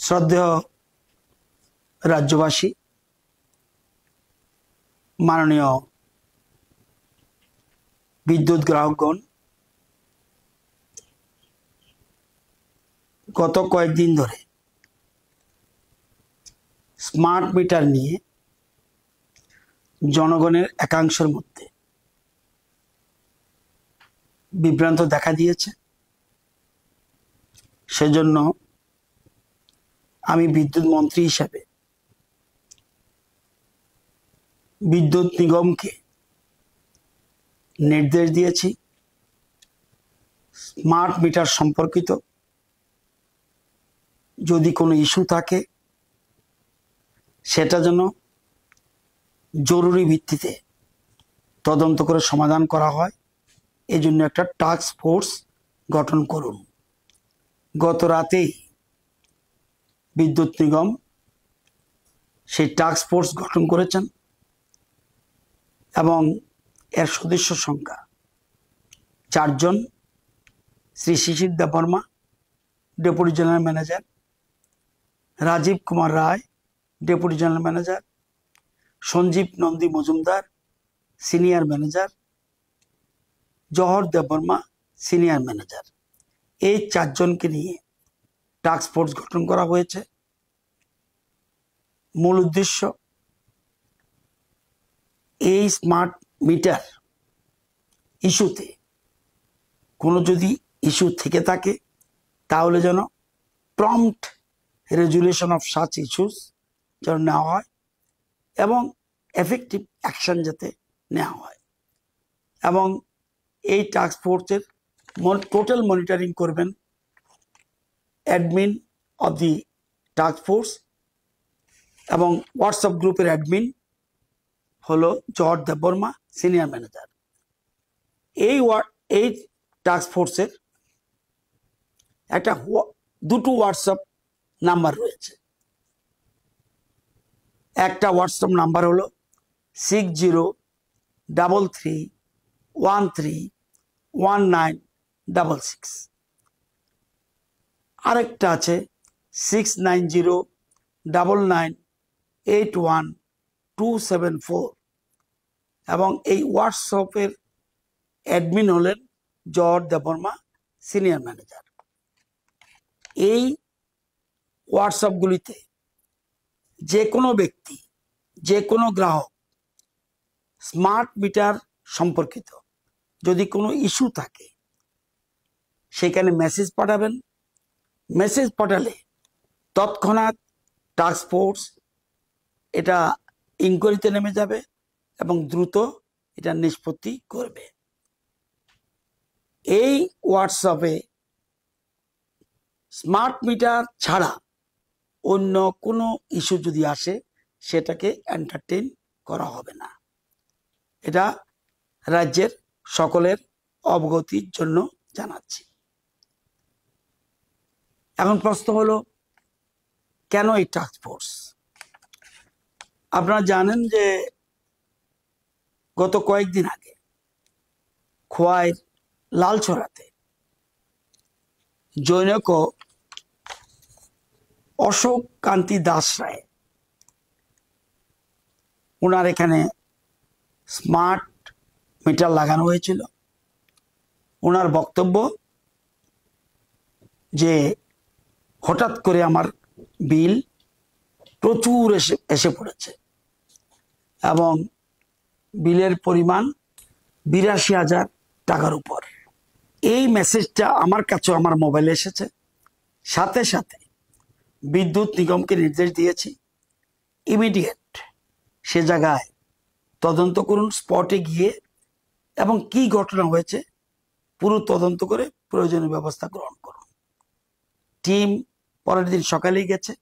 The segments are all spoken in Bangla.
শ্রদ্ধেয় রাজ্যবাসী, মাননীয় বিদ্যুৎ গ্রাহকগণ, গত কয়েকদিন ধরে স্মার্ট মিটার নিয়ে জনগণের একাংশের মধ্যে বিভ্রান্ত দেখা দিয়েছে। সেজন্য আমি বিদ্যুৎ মন্ত্রী হিসাবে বিদ্যুৎ নিগমকে নির্দেশ দিয়েছি স্মার্ট মিটার সম্পর্কিত যদি কোনো ইস্যু থাকে সেটা যেন জরুরি ভিত্তিতে তদন্ত করে সমাধান করা হয়। এই জন্য একটা টাস্ক ফোর্স গঠন করুন। গত রাতেই বিদ্যুৎ নিগম সেই টাস্ক ফোর্স গঠন করেছেন এবং এর সদস্য সংখ্যা 4 জন। Shri Shishir Debbarma, deputy general manager; Rajiv Kumar Roy, deputy general manager; Sanjib Nandi Majumdar, senior manager; Jahar Debbarma, senior manager. এই 4 জনকে নিয়ে টাস্ক ফোর্স গঠন করা হয়েছে। মূল উদ্দেশ্য, এই স্মার্ট মিটার ইস্যুতে কোনো যদি ইস্যু থেকে থাকে তাহলে যেন prompt resolution of such issues যেন নেওয়া হয় এবং এফেক্টিভ অ্যাকশন যাতে নেওয়া হয়। এবং এই টাস্ক ফোর্সের টোটাল মনিটরিং করবেন admin of the task force এবং হোয়াটসঅ্যাপ গ্রুপের অ্যাডমিন হলো জহর দেববর্মা, সিনিয়র ম্যানেজার। এই টাস্ক ফোর্সের দুটো হোয়াটসঅ্যাপ নাম্বার রয়েছে। একটা হোয়াটসঅ্যাপ নাম্বার হলো 6033131966, আরেকটা আছে 6909981274 এবং এই হোয়াটসঅ্যাপের অ্যাডমিন হলেন জহর দেববর্মা, সিনিয়র ম্যানেজার। এই হোয়াটসঅ্যাপগুলিতে যে কোনো ব্যক্তি, যে কোনো গ্রাহক স্মার্ট মিটার সম্পর্কিত যদি কোনো ইস্যু থাকে সেখানে মেসেজ পাঠাবেন। মেসেজ পাঠালে তৎক্ষণাৎ টাস্ক ফোর্স এটা ইনকোয়ারিতে নেমে যাবে এবং দ্রুত এটা নিষ্পত্তি করবে। এই হোয়াটসঅ্যাপে স্মার্ট মিটার ছাড়া অন্য কোনো ইস্যু যদি আসে সেটাকে এন্টারটেইন করা হবে না। এটা রাজ্যের সকলের অবগতির জন্য জানাচ্ছি। এখন প্রশ্ন হলো, কেন এই টাস্ক ফোর্স? আপনারা জানেন যে গত কয়েকদিন আগে খোয়াইয়ের লালছড়াতে জনৈক অশোক কান্তি দাস রায়, ওনার এখানে স্মার্ট মিটার লাগানো হয়েছিল। ওনার বক্তব্য যে হঠাৎ করে আমার বিল প্রচুর এসে পড়েছে এবং বিলের পরিমাণ 82,000 টাকার উপর। এই মেসেজটা আমার কাছেও আমার মোবাইলে এসেছে। সাথে সাথে বিদ্যুৎ নিগমকে নির্দেশ দিয়েছি ইমিডিয়েট সে জায়গায় তদন্ত করুন, স্পটে গিয়ে এবং কি ঘটনা হয়েছে পুরো তদন্ত করে প্রয়োজনীয় ব্যবস্থা গ্রহণ করুন। টিম পরের দিন সকালেই গেছে,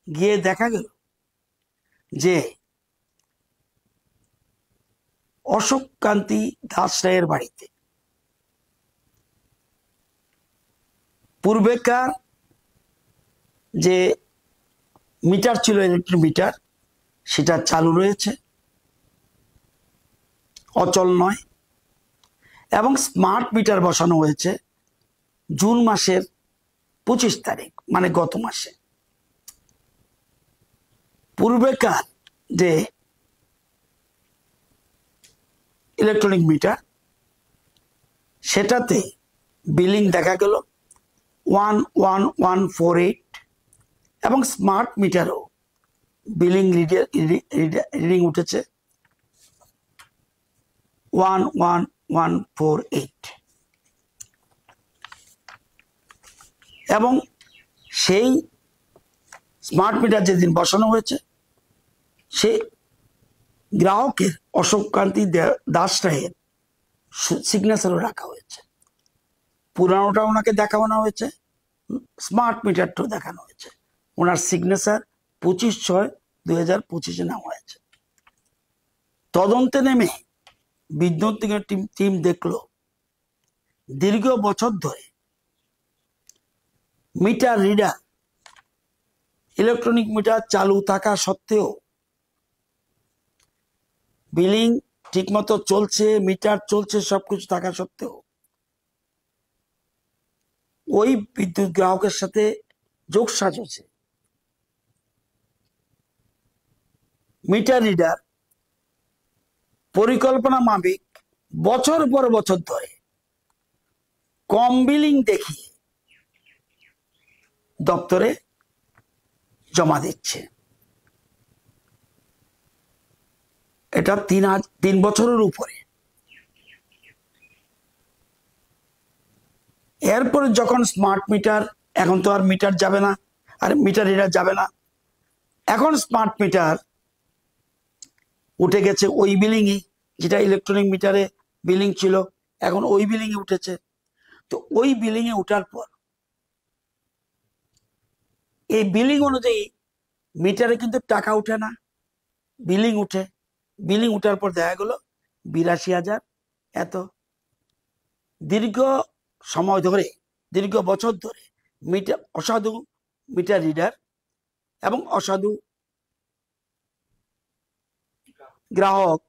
গিয়ে দেখা গেল যে অশোক কান্তি দাস রায়ের বাড়িতে পূর্বেকার যে মিটার ছিল, ইলেকট্রিক মিটার, সেটা চালু রয়েছে, অচল নয়। এবং স্মার্ট মিটার বসানো হয়েছে জুন মাসের 25 তারিখ, মানে গত মাসে। পূর্বেকার যে ইলেকট্রনিক মিটার সেটাতে বিলিং দেখা গেল 11148 এবং স্মার্ট মিটারও বিলিং রিডিং উঠেছে 11148 এবং সেই স্মার্ট মিটার যেদিন বসানো হয়েছে সে গ্রাহকের অশোক কান্তি দাস রায়ের সিগনেচারও রাখা হয়েছে। পুরানোটা ওনাকে দেখানো হয়েছে, স্মার্ট মিটারটাও দেখানো হয়েছে। ওনার সিগনেচার 25/6/2025 নেওয়া হয়েছে। তদন্তে নেমে বিদ্যুৎ নিগমের টিম দেখলো দীর্ঘ বছর ধরে মিটার রিডার ইলেকট্রনিক মিটার চালু থাকা সত্ত্বেও বিলিং ঠিকমতো চলছে, মিটার চলছে, সবকিছু থাকা সত্ত্বেও ওই বিদ্যুৎ গ্রাহকের সাথে যোগসাজশে মিটার রিডার পরিকল্পনা মাফিক বছর পর বছর ধরে কম বিলিং দেখিয়ে দপ্তরে জমা দিচ্ছে। এটা 3 বছরের উপরে। এরপরে যখন স্মার্ট মিটার, এখন তো আর মিটার যাবে না, আর মিটার রিডার যাবে না, এখন স্মার্ট মিটার উঠে গেছে ওই বিলিংই, যেটা ইলেকট্রনিক মিটারে বিলিং ছিল এখন ওই বিলিংয়ে উঠেছে। তো ওই বিলিংয়ে উঠার পর এই বিলিং অনুযায়ী মিটারে কিন্তু টাকা উঠে না, বিলিং উঠে। বিলিং উঠার পর দেখা গেল 82,000 এত। দীর্ঘ সময় ধরে, দীর্ঘ বছর ধরে মিটার অসাধু মিটার রিডার এবং অসাধু গ্রাহক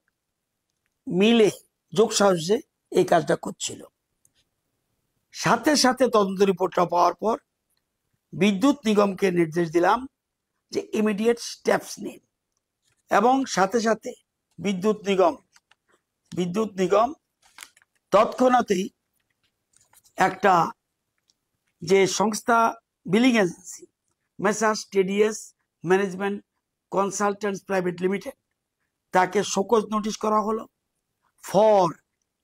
মিলে যোগসাজশে এই কাজটা করছিল। সাথে সাথে তদন্ত রিপোর্টটা পাওয়ার পর বিদ্যুৎ নিগমকে নির্দেশ দিলাম যে ইমিডিয়েট স্টেপস নিন, এবং সাথে সাথে বিদ্যুৎ নিগম তৎক্ষণাৎই একটা যে সংস্থা billing agency messrs TDS management consultants private limited, তাকে শোকজ নোটিশ করা হলো for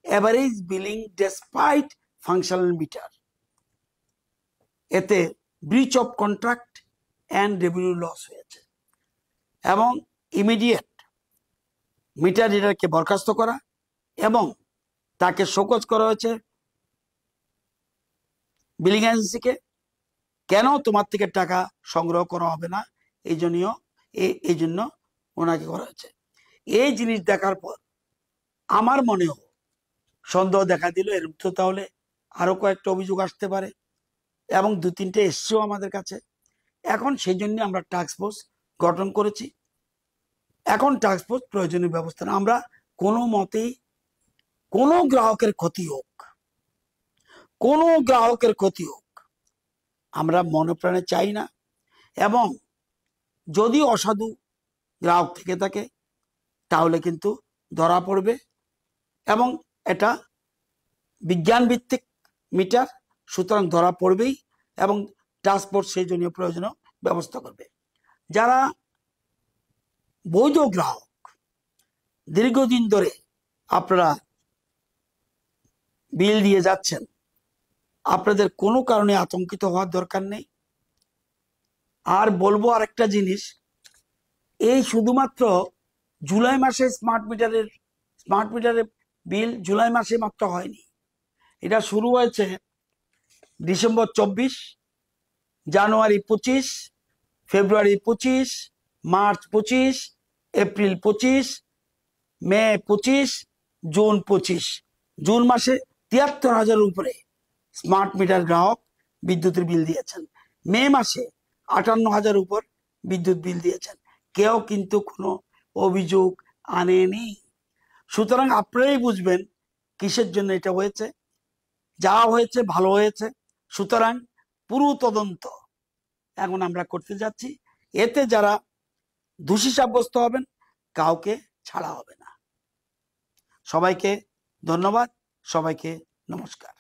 average billing despite functional meter. এতে breach of contract and revenue loss হয়েছে এবং ইমিডিয়েট মিটার রিডারকে বরখাস্ত করা এবং তাকে শোকজ করা হয়েছে বিলিং এজেন্সিকে, কেন তোমার থেকে টাকা সংগ্রহ করা হবে না, এই জন্য ওনাকে করা হয়েছে। এই জিনিস দেখার পর আমার মনেও সন্দেহ দেখা দিল, এর তো তাহলে আরো কয়েকটা অভিযোগ আসতে পারে, এবং 2-3টে এসছেও আমাদের কাছে। এখন সেই জন্য আমরা টাস্ক ফোর্স গঠন করেছি। এখন টাস্ক ফোর্স প্রয়োজনীয় ব্যবস্থা, আমরা কোনো মতেই কোনো গ্রাহকের ক্ষতি হোক আমরা মনে প্রাণে চাই না। এবং যদি অসাধু গ্রাহক থেকে থাকে তাহলে কিন্তু ধরা পড়বে, এবং এটা বিজ্ঞান ভিত্তিক মিটার, সুতরাং ধরা পড়বেই, এবং টাস্ক ফোর্স সেই জন্য প্রয়োজনীয় ব্যবস্থা করবে। যারা বৈধ গ্রাহক, দীর্ঘদিন ধরে আপনারা বিল দিয়ে যাচ্ছেন, আপনাদের কোনো কারণে আতঙ্কিত হওয়ার দরকার নেই। আর বলবো আরেকটা জিনিস, এই শুধুমাত্র জুলাই মাসে স্মার্ট মিটারের বিল জুলাই মাসে মাত্র হয়নি, এটা শুরু হয়েছে ডিসেম্বর 24, জানুয়ারি 25, ফেব্রুয়ারি 25, মার্চ 25, এপ্রিল 25, মে 25, জুন 25। জুন মাসে 73,000 উপরে স্মার্ট মিটার গ্রাহক বিদ্যুতের বিল দিয়েছেন। মে মাসে 58,000 উপর বিদ্যুৎ বিল দিয়েছেন, কেউ কিন্তু কোনো অভিযোগ আনেনি। সুতরাং আপনারাই বুঝবেন কিসের জন্য এটা হয়েছে। যা হয়েছে ভালো হয়েছে। সুতরাং পুরো তদন্ত এখন আমরা করতে যাচ্ছি। এতে যারা দোষী সাব্যস্ত হবেন, কাউকে ছাড়া হবে না। সবাইকে ধন্যবাদ, সবাইকে নমস্কার।